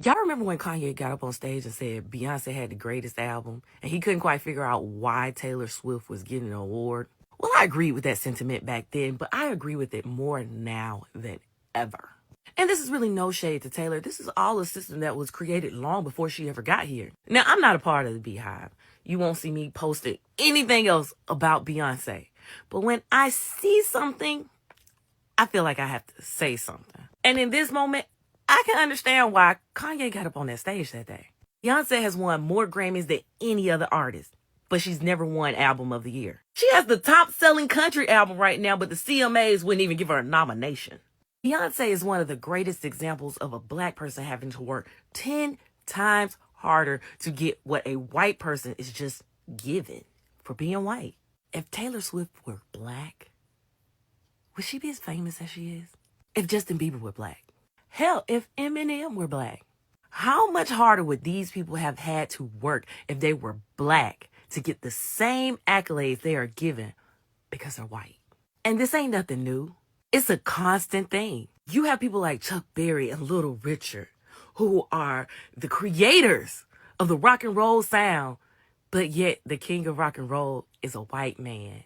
Y'all remember when Kanye got up on stage and said Beyonce had the greatest album and he couldn't quite figure out why Taylor Swift was getting an award? Well, I agreed with that sentiment back then, but I agree with it more now than ever. And this is really no shade to Taylor. This is all a system that was created long before she ever got here. Now, I'm not a part of the Beehive. You won't see me posting anything else about Beyonce. But when I see something, I feel like I have to say something. And in this moment, I can understand why Kanye got up on that stage that day. Beyonce has won more Grammys than any other artist, but she's never won Album of the Year. She has the top-selling country album right now, but the CMAs wouldn't even give her a nomination. Beyonce is one of the greatest examples of a black person having to work 10 times harder to get what a white person is just given for being white. If Taylor Swift were black, would she be as famous as she is? If Justin Bieber were black? Hell, if Eminem were black? How much harder would these people have had to work if they were black to get the same accolades they are given because they're white? And this ain't nothing new. It's a constant thing. You have people like Chuck Berry and Little Richard who are the creators of the rock and roll sound, but yet the king of rock and roll is a white man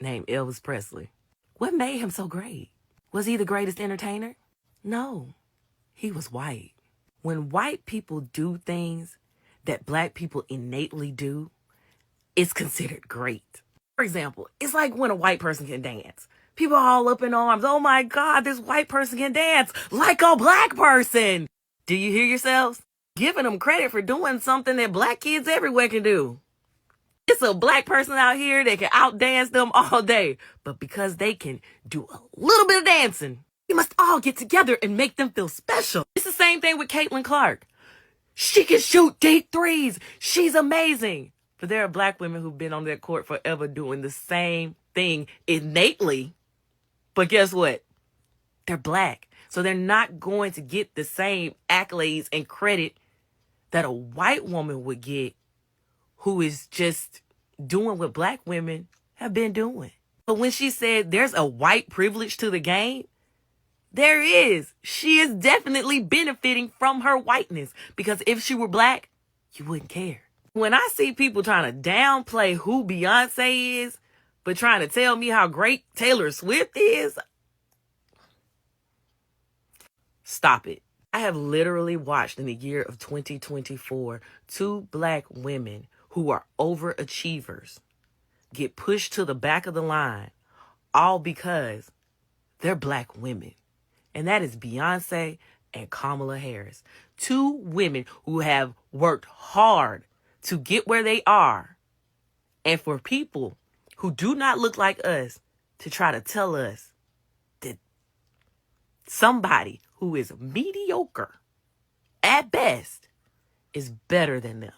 named Elvis Presley. What made him so great? Was he the greatest entertainer? No, he was white. When white people do things that black people innately do, it's considered great. For example, it's like when a white person can dance. People are all up in arms. Oh my God, this white person can dance like a black person. Do you hear yourselves? Giving them credit for doing something that black kids everywhere can do. It's a black person out here that can outdance them all day. But because they can do a little bit of dancing, we must all get together and make them feel special. It's the same thing with Caitlin Clark. She can shoot deep threes. She's amazing. But there are black women who've been on that court forever doing the same thing innately. But guess what? They're black. So they're not going to get the same accolades and credit that a white woman would get who is just doing what black women have been doing. But when she said there's a white privilege to the game, there is. She is definitely benefiting from her whiteness. Because if she were black, you wouldn't care. When I see people trying to downplay who Beyonce is, but trying to tell me how great Taylor Swift is, stop it. I have literally watched in the year of 2024, 2 black women who are overachievers get pushed to the back of the line, all because they're black women. And that is Beyonce and Kamala Harris. 2 women who have worked hard to get where they are. And for people who do not look like us to try to tell us that somebody who is mediocre at best is better than them.